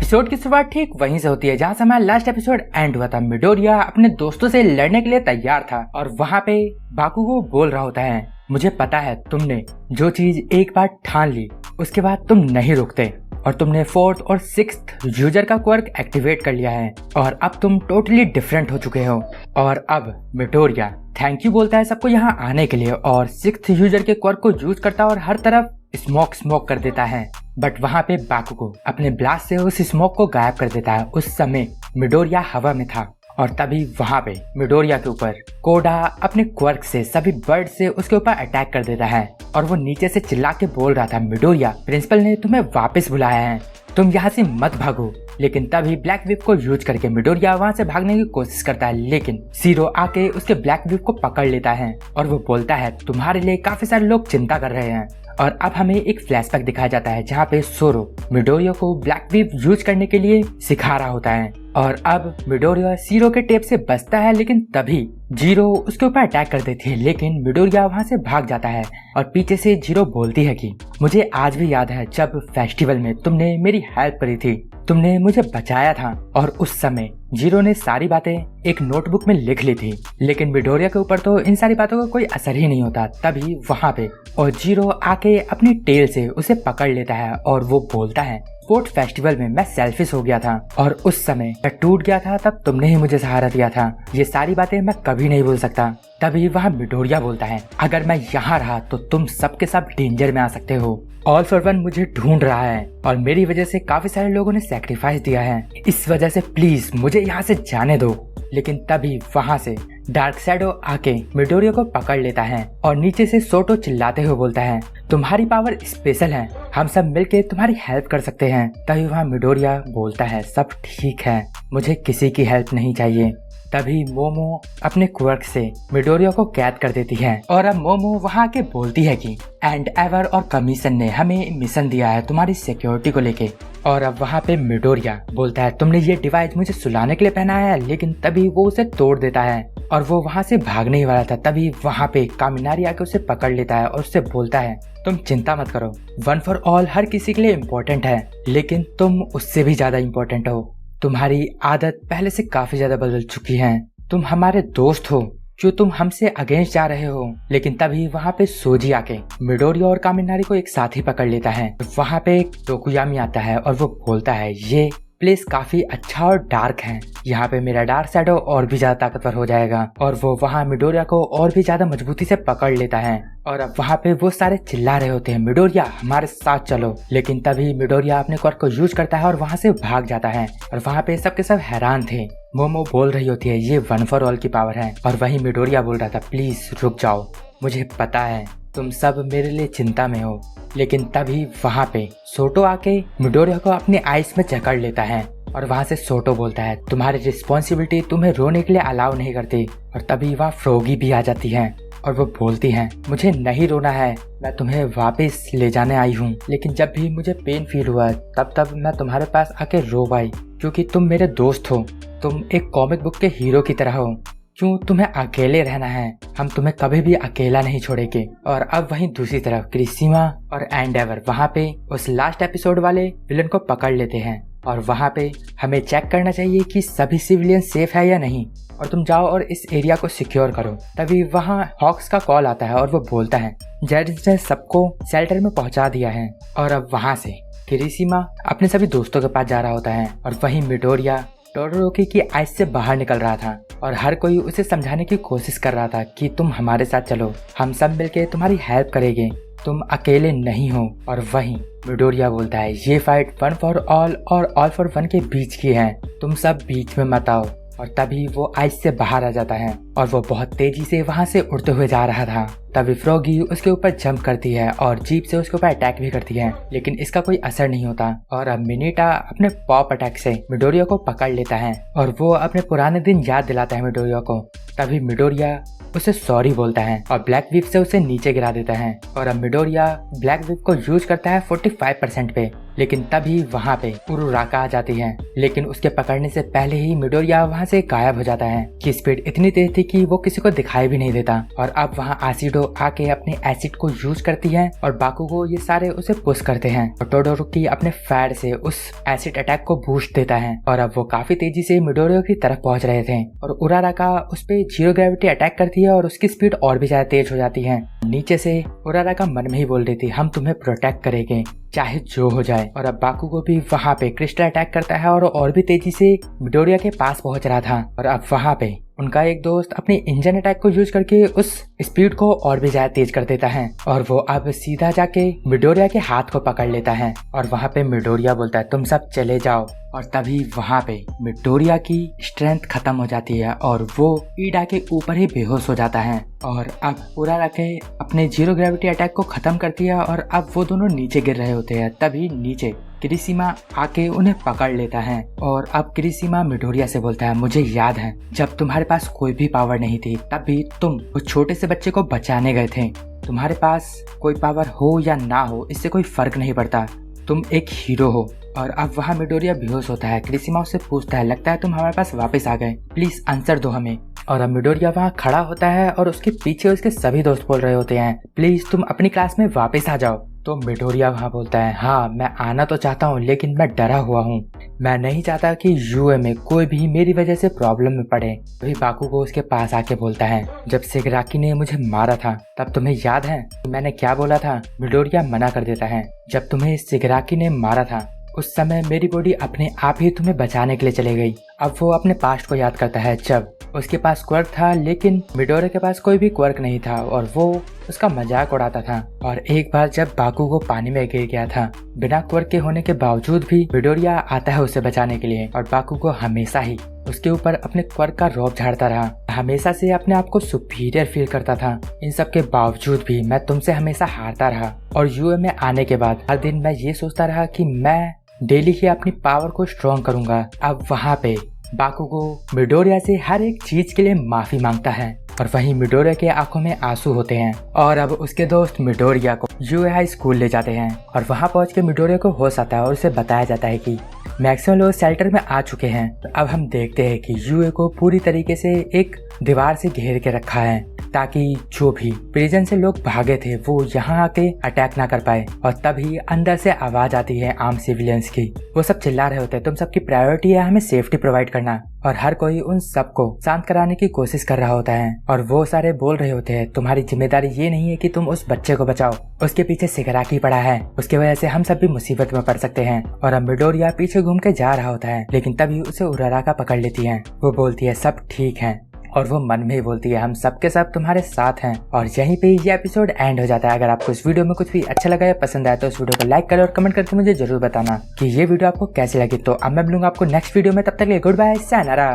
Episode की शुरुआत ठीक वहीं से होती है जहाँ से हमारा लास्ट एपिसोड एंड हुआ था। मिडोरिया अपने दोस्तों से लड़ने के लिए तैयार था और वहाँ पे बाकुगो बोल रहा होता है, मुझे पता है तुमने जो चीज एक बार ठान ली उसके बाद तुम नहीं रुकते और तुमने 4th और 6th यूजर का क्वर्क एक्टिवेट कर लिया है और अब तुम टोटली डिफरेंट हो चुके हो। और अब मिडोरिया थैंक यू बोलता है सबको यहाँ आने के लिए और 6th यूजर के क्वर्क को यूज करता है और हर तरफ स्मोक कर देता है। बट वहाँ पे बाकुगो अपने ब्लास्ट से उस स्मोक को गायब कर देता है। उस समय मिडोरिया हवा में था और तभी वहाँ पे मिडोरिया के ऊपर कोडा अपने क्वर्क से सभी बर्ड से उसके ऊपर अटैक कर देता है और वो नीचे से चिल्ला के बोल रहा था, मिडोरिया प्रिंसिपल ने तुम्हें वापस बुलाया है, तुम यहाँ से मत भागो। लेकिन तभी ब्लैक विप को यूज करके मिडोरिया वहाँ से भागने की कोशिश करता है, लेकिन सीरो आके उसके ब्लैक विप को पकड़ लेता है और वो बोलता है तुम्हारे लिए काफी सारे लोग चिंता कर रहे हैं। और अब हमें एक फ्लैशबैक दिखाया जाता है जहाँ पे सोरो मिडोरिया को ब्लैक विप यूज करने के लिए सिखा रहा होता है और अब मिडोरिया सीरो के टेप से बचता है, लेकिन तभी जीरो उसके ऊपर अटैक कर देती है। लेकिन मिडोरिया वहाँ से भाग जाता है और पीछे से जीरो बोलती है कि मुझे आज भी याद है जब फेस्टिवल में तुमने मेरी हेल्प करी थी, तुमने मुझे बचाया था और उस समय जीरो ने सारी बातें एक नोटबुक में लिख ली थी। लेकिन मिडोरिया के ऊपर तो इन सारी बातों का कोई असर ही नहीं होता। तभी वहाँ पे और जीरो आके अपनी टेल से उसे पकड़ लेता है और वो बोलता है 4th फेस्टिवल में मैं सेल्फिश हो गया था और उस समय मैं टूट गया था, तब तुमने ही मुझे सहारा दिया था, ये सारी बातें मैं कभी नहीं भूल सकता। तभी वहाँ मिडोरिया बोलता है अगर मैं यहाँ रहा तो तुम सबके सब डेंजर में आ सकते हो। ऑल फॉर वन मुझे ढूंढ रहा है और मेरी वजह से काफी सारे लोगों ने सैक्रिफाइस दिया है, इस वजह से प्लीज मुझे यहाँ से जाने दो। लेकिन तभी वहाँ से डार्क शैडो आके मिडोरिया को पकड़ लेता है और नीचे से सोटो चिल्लाते हुए बोलता है तुम्हारी पावर स्पेशल है, हम सब मिलके तुम्हारी हेल्प कर सकते हैं। तभी वहाँ मिडोरिया बोलता है सब ठीक है, मुझे किसी की हेल्प नहीं चाहिए। तभी मोमो अपने क्वर्क से मिडोरिया को कैद कर देती है और अब मोमो वहाँ के बोलती है कि एंड एवर और कमीशन ने हमें मिशन दिया है तुम्हारी सिक्योरिटी को लेके। और अब वहाँ पे मिडोरिया बोलता है तुमने ये डिवाइस मुझे सुलाने के लिए पहनाया है, लेकिन तभी वो उसे तोड़ देता है और वो वहाँ से भागने ही वाला था। तभी वहाँ पे कामिनारी आके उसे पकड़ लेता है और उससे बोलता है तुम चिंता मत करो, वन फॉर ऑल हर किसी के लिए इम्पोर्टेंट है, लेकिन तुम उससे भी ज्यादा इम्पोर्टेंट हो। तुम्हारी आदत पहले से काफी ज्यादा बदल चुकी है, तुम हमारे दोस्त हो जो तुम हमसे अगेंस्ट जा रहे हो। लेकिन तभी वहाँ पे सोजी आके मिडोरिया और कामिनारी को एक साथ ही पकड़ लेता है। वहाँ पे एक टोकुयामी आता है और वो बोलता है ये प्लेस काफी अच्छा और डार्क है, यहाँ पे मेरा डार्क शैडो और भी ज्यादा ताकतवर हो जाएगा। और वो वहाँ मिडोरिया को और भी ज्यादा मजबूती से पकड़ लेता है और अब वहाँ पे वो सारे चिल्ला रहे होते हैं मिडोरिया हमारे साथ चलो। लेकिन तभी मिडोरिया अपने क्वर्क को यूज करता है और वहाँ से भाग जाता है और वहाँ पे सबके सब हैरान थे। मोमो बोल रही होती है ये वन फॉर ऑल की पावर है और वही मिडोरिया बोल रहा था प्लीज रुक जाओ, मुझे पता है तुम सब मेरे लिए चिंता में हो। लेकिन तभी वहाँ पे सोटो आके मिडोरिया को अपनी आइस में जकड़ लेता है और वहाँ से सोटो बोलता है तुम्हारी रिस्पॉन्सिबिलिटी तुम्हें रोने के लिए अलाउ नहीं करती। और तभी वहाँ फ्रोगी भी आ जाती है और वो बोलती है मुझे नहीं रोना है, मैं तुम्हें वापस ले जाने आई हूँ, लेकिन जब भी मुझे पेन फील हुआ तब मैं तुम्हारे पास आके रो पाई क्योंकि तुम मेरे दोस्त हो, तुम एक कॉमिक बुक के हीरो की तरह हो, क्यों तुम्हें अकेले रहना है, हम तुम्हें कभी भी अकेला नहीं छोड़ेंगे। और अब वहीं दूसरी तरफ क्रिसिमा और एंडेवर वहाँ पे उस लास्ट एपिसोड वाले विलन को पकड़ लेते हैं और वहाँ पे हमें चेक करना चाहिए कि सभी सिविलियन सेफ है या नहीं और तुम जाओ और इस एरिया को सिक्योर करो। तभी वहाँ हॉक्स का कॉल आता है और वो बोलता है जेड्स ने सबको शेल्टर में पहुँचा दिया है। और अब वहाँ से क्रिसिमा अपने सभी दोस्तों के पास जा रहा होता है और वहीं मिडोरिया टोडोरोकी की आइस से बाहर निकल रहा था और हर कोई उसे समझाने की कोशिश कर रहा था कि तुम हमारे साथ चलो, हम सब मिलके तुम्हारी हेल्प करेंगे, तुम अकेले नहीं हो। और वहीं मिडोरिया बोलता है ये फाइट वन फॉर ऑल और ऑल फॉर वन के बीच की है, तुम सब बीच में मत आओ। और तभी वो आइस से बाहर आ जाता है और वो बहुत तेजी से वहाँ से उड़ते हुए जा रहा था। तभी फ्रॉगी उसके ऊपर जंप करती है और जीप से उसके ऊपर अटैक भी करती है, लेकिन इसका कोई असर नहीं होता। और अब मिनीटा अपने पॉप अटैक से मिडोरिया को पकड़ लेता है और वो अपने पुराने दिन याद दिलाता है मिडोरिया को। तभी मिडोरिया उसे सॉरी बोलता है और ब्लैक विप से उसे नीचे गिरा देता है और अब मिडोरिया ब्लैक विप को यूज करता है 45% पे लेकिन तभी वहाँ पे उरुराका आ जाती है, लेकिन उसके पकड़ने से पहले ही मिडोरिया वहाँ से गायब हो जाता है कि स्पीड इतनी तेज थी कि वो किसी को दिखाई भी नहीं देता। और अब वहाँ आसिडो आके अपने एसिड को यूज करती है और बाकुगो ये सारे उसे पुश करते हैं और टोडोरुकी अपने फायर से उस एसिड अटैक को बूस्ट देता है और अब वो काफी तेजी से मिडोरिया की तरफ पहुंच रहे थे और उराराका उस पे जीरो ग्रेविटी अटैक करती है और उसकी स्पीड और भी ज्यादा तेज हो जाती है। नीचे से उराराका मन में ही बोल रही थी, हम तुम्हें प्रोटेक्ट करेंगे चाहे जो हो जाए। और अब बाकुगो भी वहाँ पे क्रिस्टल अटैक करता है और भी तेजी से मिडोरिया के पास पहुंच रहा था और अब वहाँ पे उनका एक दोस्त अपने इंजन अटैक को यूज करके उस स्पीड को और भी ज्यादा तेज कर देता है और वो अब सीधा जाके मिडोरिया के हाथ को पकड़ लेता है और वहाँ पे मिडोरिया बोलता है तुम सब चले जाओ। और तभी वहाँ पे मिडोरिया की स्ट्रेंथ खत्म हो जाती है और वो ईडा के ऊपर ही बेहोश हो जाता है और अब उराराका अपने जीरो ग्रेविटी अटैक को खत्म करती है और अब वो दोनों नीचे गिर रहे होते हैं। तभी नीचे किरिशिमा आके उन्हें पकड़ लेता है और अब किरिशिमा मिडोरिया से बोलता है, मुझे याद है जब तुम्हारे पास कोई भी पावर नहीं थी तब भी तुम उस छोटे से बच्चे को बचाने गए थे। तुम्हारे पास कोई पावर हो या ना हो इससे कोई फर्क नहीं पड़ता, तुम एक हीरो हो। और अब वहाँ मिडोरिया बेहोश होता है। किरिशिमा उससे पूछता है, लगता है तुम हमारे पास वापस आ गए, प्लीज आंसर दो हमें। और अब मिडोरिया वहाँ खड़ा होता है और उसके पीछे उसके सभी दोस्त बोल रहे होते हैं, प्लीज तुम अपनी क्लास में वापस आ जाओ। तो मिडोरिया वहाँ बोलता है, हाँ मैं आना तो चाहता हूँ लेकिन मैं डरा हुआ हूँ, मैं नहीं चाहता कि यूए में कोई भी मेरी वजह से प्रॉब्लम में पड़े। वही बाकुगो उसके पास आके बोलता है, जब शिगाराकी ने मुझे मारा था तब तुम्हें याद है मैंने क्या बोला था? मिडोरिया मना कर देता है, जब तुम्हें शिगाराकी ने मारा था उस समय मेरी बॉडी अपने आप ही तुम्हें बचाने के लिए चली गई। अब वो अपने पास्ट को याद करता है जब उसके पास क्वर्क था लेकिन मिडोरिया के पास कोई भी क्वर्क नहीं था और वो उसका मजाक उड़ाता था। और एक बार जब बाकुगो पानी में गिर गया था बिना क्वर्क के होने के बावजूद भी मिडोरिया आता है उसे बचाने के लिए और बाकुगो हमेशा ही उसके ऊपर अपने क्वर्क का रौब झाड़ता रहा, हमेशा से अपने आप को सुपीरियर फील करता था। इन सब के बावजूद भी मैं तुमसे हमेशा हारता रहा और यूए में आने के बाद हर दिन मैं ये सोचता रहा कि मैं डेली ही अपनी पावर को स्ट्रॉन्ग करूंगा। अब वहाँ पे बाकुगो मिडोरिया से हर एक चीज के लिए माफी मांगता है और वहीं मिडोरिया के आंखों में आंसू होते हैं और अब उसके दोस्त मिडोरिया को यूए हाई स्कूल ले जाते हैं और वहाँ पहुँच के मिडोरिया को होश आता है और उसे बताया जाता है कि मैक्सिमम लोग शेल्टर में आ चुके हैं। तो अब हम देखते हैं कि यूए को पूरी तरीके से एक दीवार से घेर के रखा है ताकि जो भी प्रिजन से लोग भागे थे वो यहाँ आके अटैक ना कर पाए। और तभी अंदर से आवाज आती है आम सिविलियंस की, वो सब चिल्ला रहे होते हैं, तुम सबकी प्रायोरिटी है हमें सेफ्टी प्रोवाइड करना। और हर कोई उन सबको शांत कराने की कोशिश कर रहा होता है और वो सारे बोल रहे होते हैं, तुम्हारी जिम्मेदारी ये नहीं है कि तुम उस बच्चे को बचाओ, उसके पीछे शिगाराकी पड़ा है, उसकी वजह से हम सब भी मुसीबत में पड़ सकते हैं। और अब मिडोरिया पीछे घूम के जा रहा होता है लेकिन तभी उसे उराराका पकड़ लेती है। वो बोलती है सब ठीक है और वो मन में ही बोलती है हम सब के सब तुम्हारे साथ हैं। और यहीं पे ये एपिसोड एंड हो जाता है। अगर आपको इस वीडियो में कुछ भी अच्छा लगा या पसंद आया तो इस वीडियो को लाइक करें और कमेंट करके मुझे जरूर बताना कि ये वीडियो आपको कैसी लगी। तो अब मैं मिलूंगा आपको नेक्स्ट वीडियो में, तब तक के लिए गुड बाय, सायनारा।